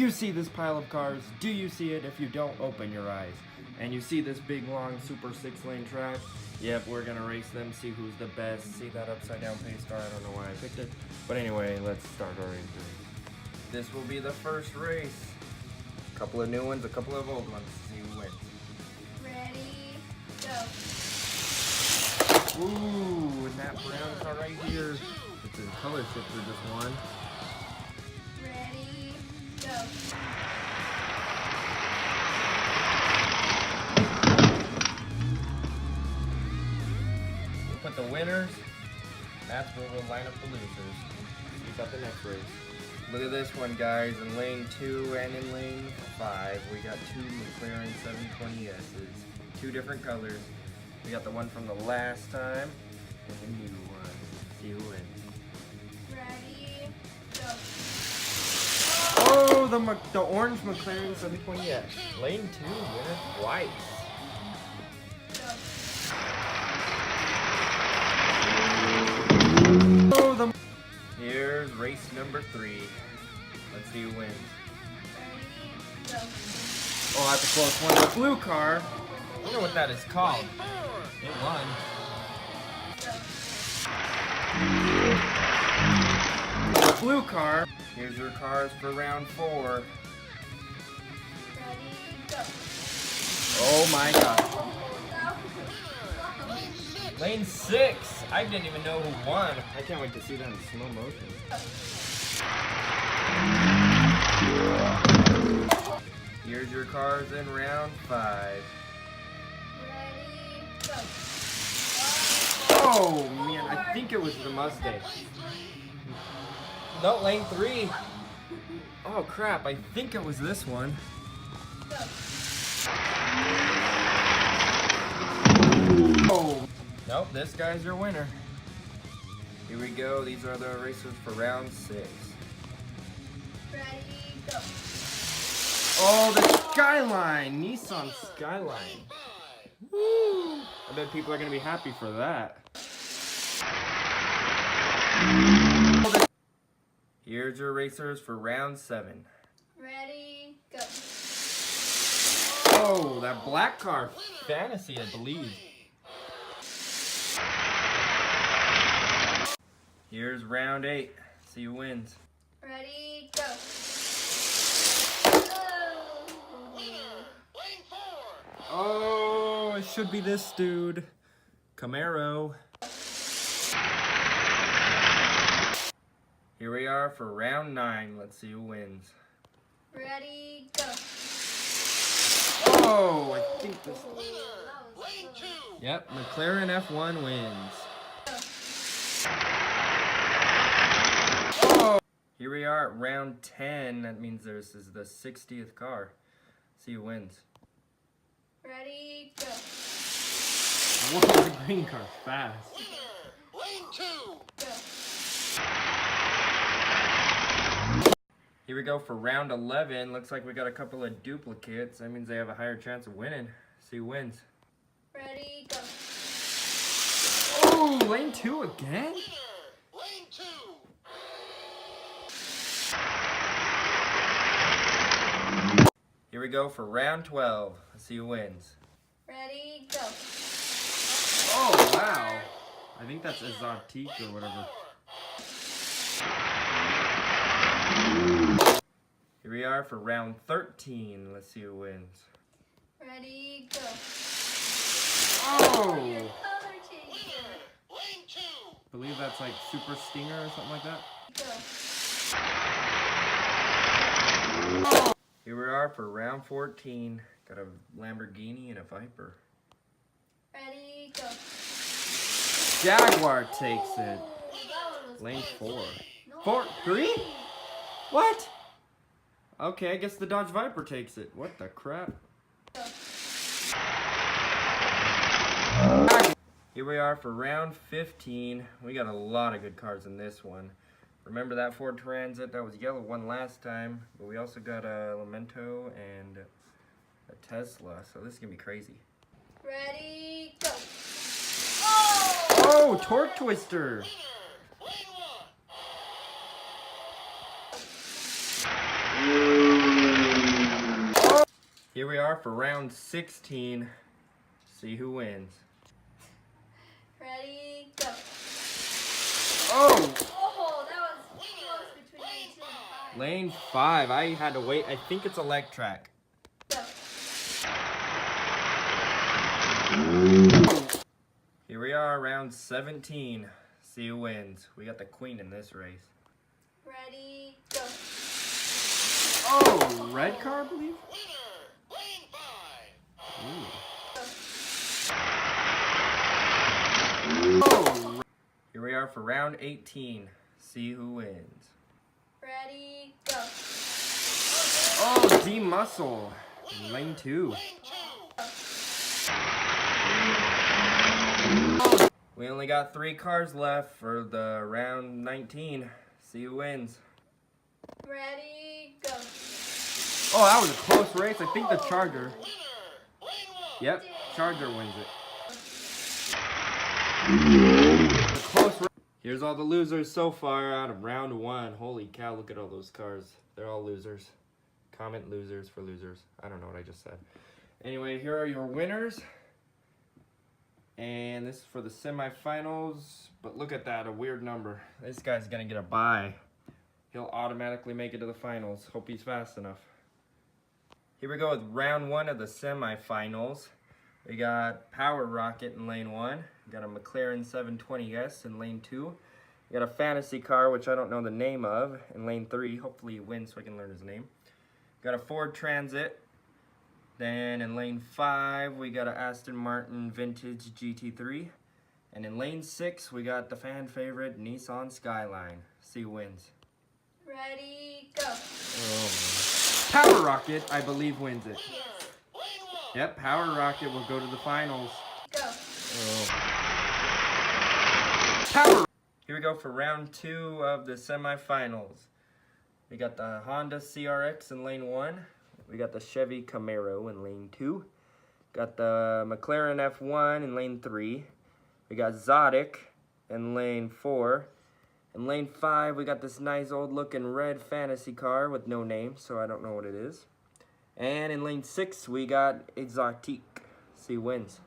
Do you see this pile of cars? Do you see it? If you don't, open your eyes. And you see this big, long, super 6-lane track? Yep, we're gonna race them, see who's the best. See that upside down pace car? I don't know why I picked it. But anyway, let's start our race. This will be the first race. A couple of new ones, a couple of old ones. See who wins. Ready, go. Ooh, and that brown car right here. It's a color shifter, just one. Ready, go. We'll put the winners. That's where we'll line up the losers. We got the next race. Look at this one, guys. In lane 2 and in lane 5, we got two McLaren 720S's. Two different colors. We got the one from the last time and the new one. See who wins. Ready, go. Oh, the orange McLaren 720S. Lane 2, winner twice. Go. Oh, here's race number 3. Let's see who wins. Ready, go. Oh, that's a close one. The blue car. I don't know what that is called. It won. Go. The blue car. Here's your cars for round 4. Ready, go. Oh my god. Go. Lane 6. I didn't even know who won. I can't wait to see that in slow motion. Here's your cars in round 5. Ready, go. Oh man, I think it was the Mustang. No, lane 3. Oh crap, I think it was this one. Go. Oh. Nope, this guy's your winner. Here we go. These are the racers for round 6. Ready, go. Oh, the Skyline! Nissan Skyline. Woo! I bet people are going to be happy for that. Here's your racers for round 7. Ready, go. Oh, that black car. Fantasy, I believe. Here's round 8. See who wins. Ready, go. Oh, it should be this dude. Camaro. Here we are for round 9. Let's see who wins. Ready, go. Oh, I think this. Yep, McLaren F1 wins. Oh. Here we are at round 10. That means this is the 60th car. See who wins. Ready, go. Whoa, the green car fast. Lane 2, go. Here we go for round 11. Looks like we got a couple of duplicates. That means they have a higher chance of winning. See who wins. Ready, go. Oh, lane 2 again? Lane 2. Here we go for round 12. Let's see who wins. Ready, go. Oh, wow. I think that's Exotique or whatever. Here we are for round 13. Let's see who wins. Ready, go. Oh! Color changer. Lane 2. I believe that's like Super Stinger or something like that. Go. Here we are for round 14. Got a Lamborghini and a Viper. Ready, go. Jaguar takes it. Lane 4. 3? What? Okay, I guess the Dodge Viper takes it. What the crap? Go. Here we are for round 15. We got a lot of good cars in this one. Remember that Ford Transit? That was yellow one last time. But we also got a Lamento and a Tesla. So this is going to be crazy. Ready, go. Oh, Torque Twister. Lane 1. Here we are for round 16. See who wins. Ready, go. Oh! Oh, that was close between lane 2 and 5. Lane 5. I had to wait. I think it's a leg track. Go. Here we are, round 17. See who wins. We got the queen in this race. Ready, go. Oh, red car, I believe? Ooh. Oh, here we are for round 18. See who wins. Ready, go. Oh, D-Muscle. Lane 2. We only got 3 cars left for the round 19. See who wins. Ready, go. Oh, that was a close race. I think the Charger. Yep, Charger wins it. Close race. Here's all the losers so far out of round 1. Holy cow, look at all those cars. They're all losers. Comment losers for losers. I don't know what I just said. Anyway, here are your winners. And this is for the semifinals. But look at that, a weird number. This guy's gonna get a bye. He'll automatically make it to the finals. Hope he's fast enough. Here we go with round 1 of the semifinals. We got Power Rocket in lane 1. We got a McLaren 720S in lane 2. We got a fantasy car, which I don't know the name of, in lane 3. Hopefully he wins so I can learn his name. We got a Ford Transit. Then in lane 5, we got a Aston Martin Vintage GT3. And in lane 6, we got the fan favorite Nissan Skyline. See who wins. Ready, go. Oh, Power Rocket, I believe, wins it. Yes. Yep, Power Rocket will go to the finals. Go. Oh. Power. Here we go for round 2 of the semifinals. We got the Honda CRX in lane 1. We got the Chevy Camaro in lane 2. Got the McLaren F1 in lane 3. We got Zodic in lane 4. In lane 5, we got this nice old looking red fantasy car with no name, so I don't know what it is. And in lane 6, we got Exotique. See who wins.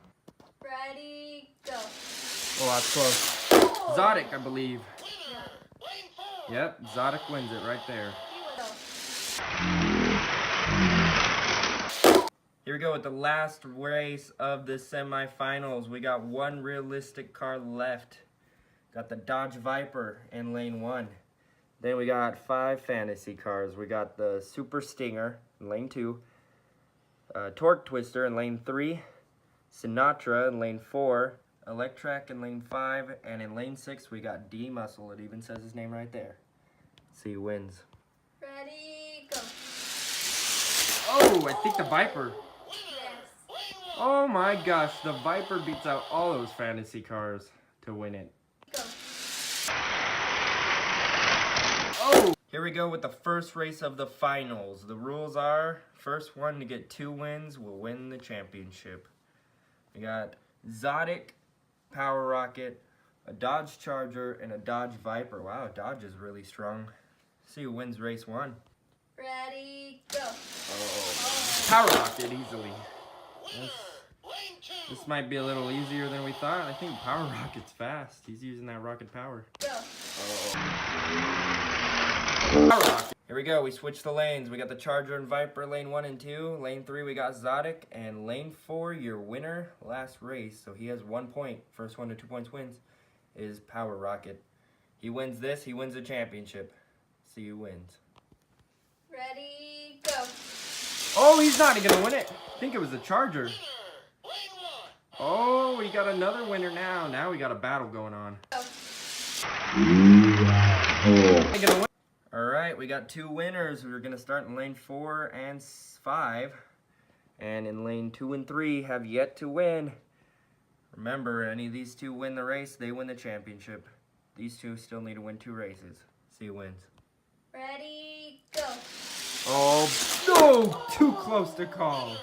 Ready, go. Oh, that's close. Zodic, I believe. Yep, Zodic wins it right there. Here we go with the last race of the semifinals. We got 1 realistic car left. Got the Dodge Viper in lane 1. Then we got 5 fantasy cars. We got the Super Stinger in lane 2. Torque Twister in lane 3. Sinatra in lane 4. Electrac in lane 5. And in lane 6, we got D-Muscle. It even says his name right there. Let's see who wins. Ready, go. Oh, I think the Viper. Yes. Oh my gosh, the Viper beats out all those fantasy cars to win it. Go. Oh! Here we go with the first race of the finals. The rules are, first one to get 2 wins will win the championship. We got Zodic, Power Rocket, a Dodge Charger, and a Dodge Viper. Wow, Dodge is really strong. See who wins race 1. Ready, go. Oh, Power Rocket easily. This might be a little easier than we thought. I think Power Rocket's fast. He's using that rocket power. Go. Power Rocket. Here we go. We switched the lanes. We got the Charger and Viper lane 1 and 2. Lane 3 we got Zodic. And lane 4, your winner last race. So he has 1 point. First one to 2 points wins is Power Rocket. He wins this, he wins the championship. See who wins. Ready, go. Oh, he's not gonna win it. I think it was the Charger. Oh, we got another winner now. Now we got a battle going on. Go. Alright, we got 2 winners. We're gonna start in lane 4 and 5. And in lane 2 and 3 have yet to win. Remember, any of these 2 win the race, they win the championship. These 2 still need to win 2 races. See who wins. Ready, go. Oh, no! Too close to call.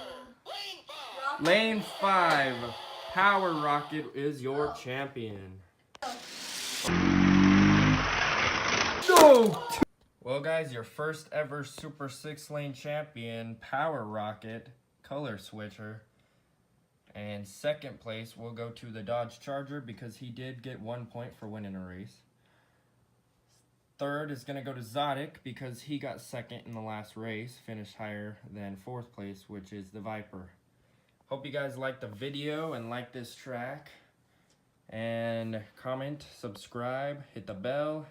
Lane 5, Power Rocket is your champion. No! Well, guys, your first ever Super 6-lane champion, Power Rocket, color switcher. And second place will go to the Dodge Charger because he did get 1 point for winning a race. Third is going to go to Zodic because he got second in the last race, finished higher than fourth place, which is the Viper. Hope you guys liked the video and like this track. And comment, subscribe, hit the bell.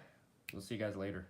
We'll see you guys later.